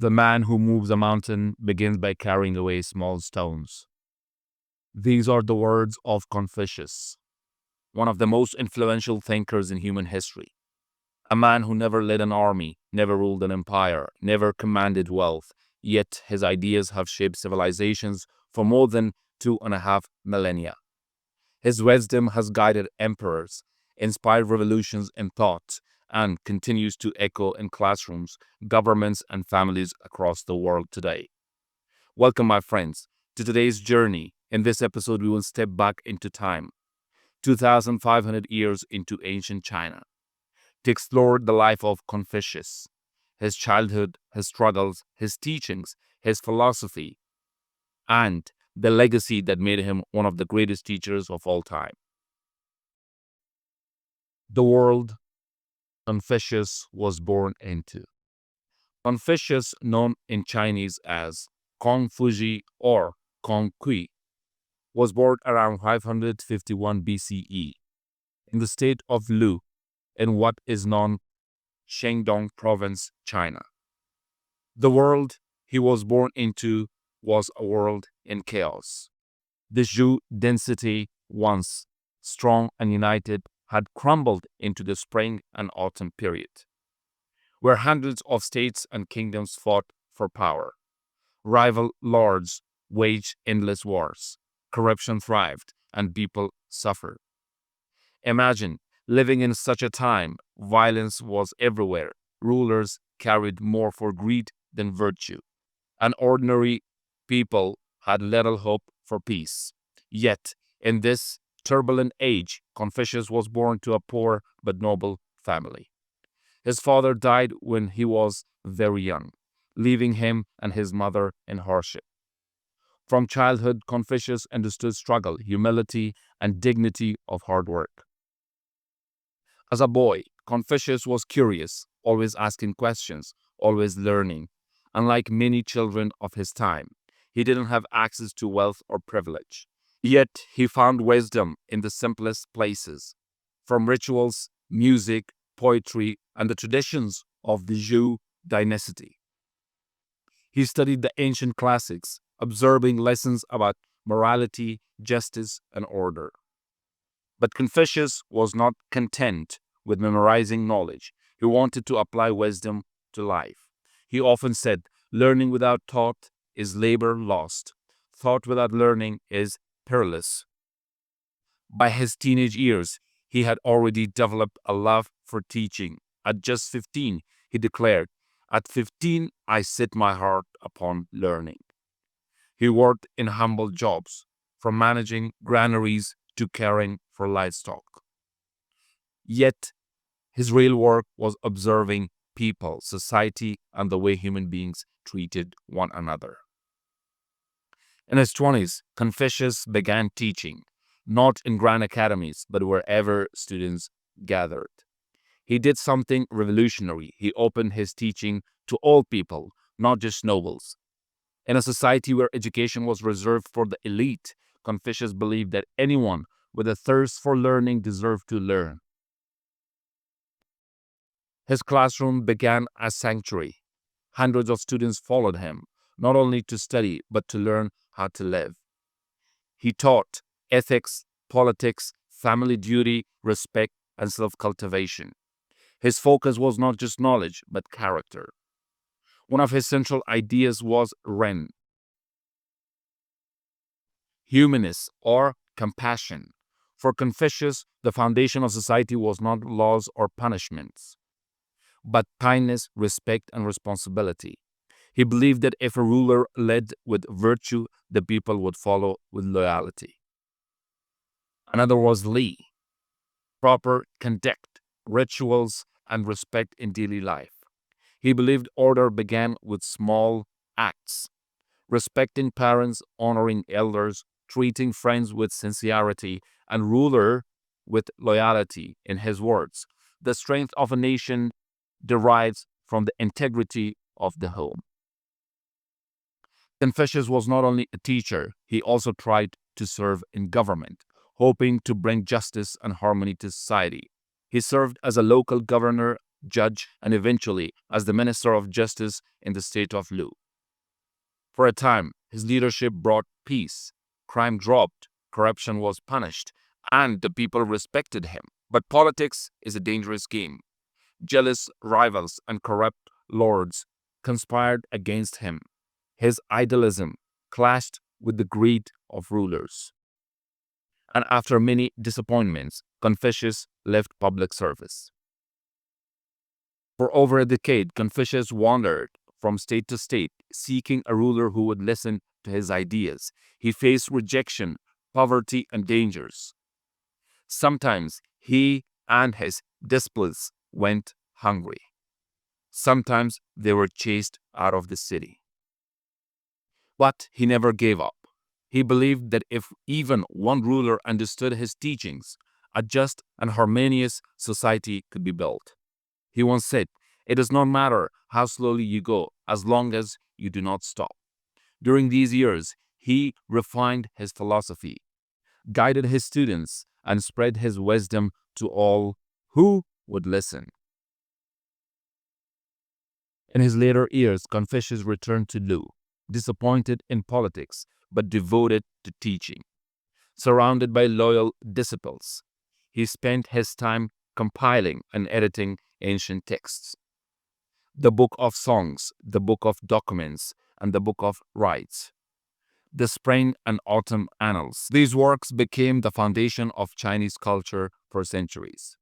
The man who moves a mountain begins by carrying away small stones. These are the words of Confucius, one of the most influential thinkers in human history. A man who never led an army, never ruled an empire, never commanded wealth, yet his ideas have shaped civilizations for more than 2.5 millennia. His wisdom has guided emperors, inspired revolutions in thought, and continues to echo in classrooms, governments, and families across the world today. Welcome, my friends, to today's journey. In this episode, we will step back into time, 2,500 years into ancient China, to explore the life of Confucius, his childhood, his struggles, his teachings, his philosophy, and the legacy that made him one of the greatest teachers of all time. The world Confucius was born into. Confucius, known in Chinese as Fuzi or Kui, was born around 551 BCE in the state of Lu in what is known Shandong province, China. The world he was born into was a world in chaos. The Zhou density, once strong and united, had crumbled into the spring and autumn period, where hundreds of states and kingdoms fought for power. Rival lords waged endless wars. Corruption thrived, and people suffered. Imagine living in such a time. Violence was everywhere. Rulers carried more for greed than virtue, and ordinary people had little hope for peace. Yet, in this turbulent age, Confucius was born to a poor but noble family. His father died when he was very young, leaving him and his mother in hardship. From childhood, Confucius understood struggle, humility, and dignity of hard work. As a boy, Confucius was curious, always asking questions, always learning. Unlike many children of his time, he didn't have access to wealth or privilege. Yet he found wisdom in the simplest places, from rituals, music, poetry, and the traditions of the Zhou dynasty. He studied the ancient classics, observing lessons about morality, justice, and order. But Confucius was not content with memorizing knowledge. He wanted to apply wisdom to life. He often said, "Learning without thought is labor lost. Thought without learning is perilous." By his teenage years, he had already developed a love for teaching. At just 15, he declared, "At 15, I set my heart upon learning." He worked in humble jobs, from managing granaries to caring for livestock. Yet, his real work was observing people, society, and the way human beings treated one another. In his 20s, Confucius began teaching, not in grand academies, but wherever students gathered. He did something revolutionary. He opened his teaching to all people, not just nobles. In a society where education was reserved for the elite, Confucius believed that anyone with a thirst for learning deserved to learn. His classroom began as sanctuary. Hundreds of students followed him, not only to study, but to learn how to live. He taught ethics, politics, family duty, respect, and self-cultivation. His focus was not just knowledge, but character. One of his central ideas was Ren, humaneness, or compassion. For Confucius, the foundation of society was not laws or punishments, but kindness, respect, and responsibility. He believed that if a ruler led with virtue, the people would follow with loyalty. Another was Li, proper conduct, rituals, and respect in daily life. He believed order began with small acts, respecting parents, honoring elders, treating friends with sincerity, and ruler with loyalty. In his words, the strength of a nation derives from the integrity of the home. Confucius was not only a teacher, he also tried to serve in government, hoping to bring justice and harmony to society. He served as a local governor judge, and eventually as the Minister of Justice in the state of Lu. For a time, his leadership brought peace. Crime dropped, corruption was punished, and the people respected him. But politics is a dangerous game. Jealous rivals and corrupt lords conspired against him. His idealism clashed with the greed of rulers. And after many disappointments, Confucius left public service. For over a decade, Confucius wandered from state to state, seeking a ruler who would listen to his ideas. He faced rejection, poverty, and dangers. Sometimes he and his disciples went hungry. Sometimes they were chased out of the city. But he never gave up. He believed that if even one ruler understood his teachings, a just and harmonious society could be built. He once said, "It does not matter how slowly you go as long as you do not stop." During these years, he refined his philosophy, guided his students, and spread his wisdom to all who would listen. In his later years, Confucius returned to Lu, disappointed in politics but devoted to teaching. Surrounded by loyal disciples, he spent his time compiling and editing ancient texts. The Book of Songs, the Book of Documents, and the Book of Rites. The Spring and Autumn Annals. These works became the foundation of Chinese culture for centuries.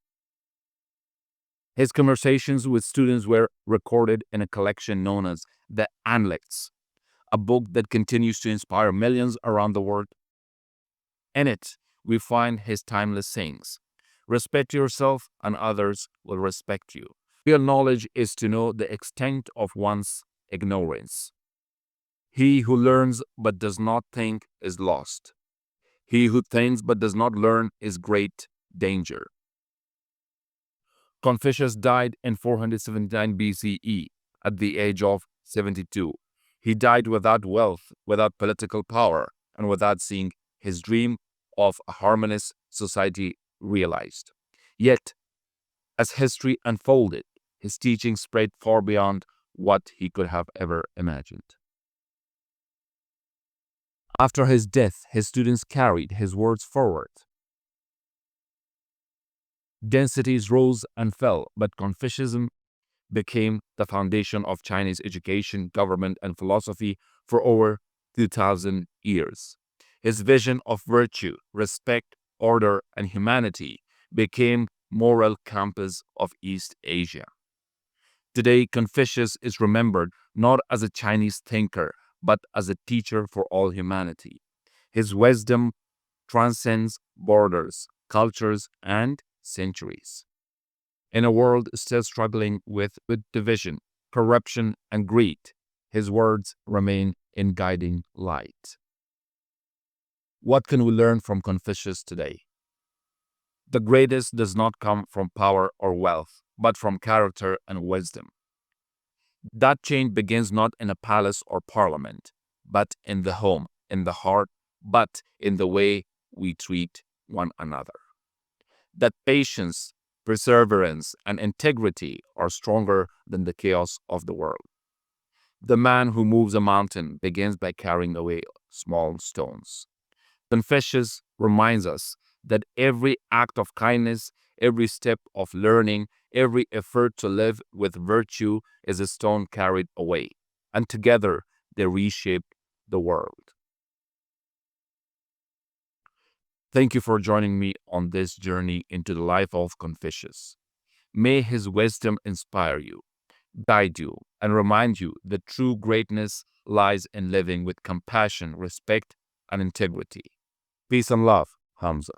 His conversations with students were recorded in a collection known as the Analects, a book that continues to inspire millions around the world. In it, we find his timeless sayings. Respect yourself and others will respect you. Real knowledge is to know the extent of one's ignorance. He who learns but does not think is lost. He who thinks but does not learn is great danger. Confucius died in 479 BCE at the age of 72. He died without wealth, without political power, and without seeing his dream of a harmonious society realized. Yet, as history unfolded, his teaching spread far beyond what he could have ever imagined. After his death, his students carried his words forward. Densities rose and fell, but Confucianism became the foundation of Chinese education, government, and philosophy for over 2,000 years. His vision of virtue, respect, order, and humanity became moral compass of East Asia. Today, Confucius is remembered not as a Chinese thinker, but as a teacher for all humanity. His wisdom transcends borders, cultures, and centuries. In a world still struggling with division, corruption, and greed, his words remain in guiding light. What can we learn from Confucius today? The greatest does not come from power or wealth, but from character and wisdom. That change begins not in a palace or parliament, but in the home, in the heart, but in the way we treat one another. That patience, perseverance, and integrity are stronger than the chaos of the world. The man who moves a mountain begins by carrying away small stones. Confucius reminds us that every act of kindness, every step of learning, every effort to live with virtue is a stone carried away, and together they reshape the world. Thank you for joining me on this journey into the life of Confucius. May his wisdom inspire you, guide you, and remind you that true greatness lies in living with compassion, respect, and integrity. Peace and love, Hamza.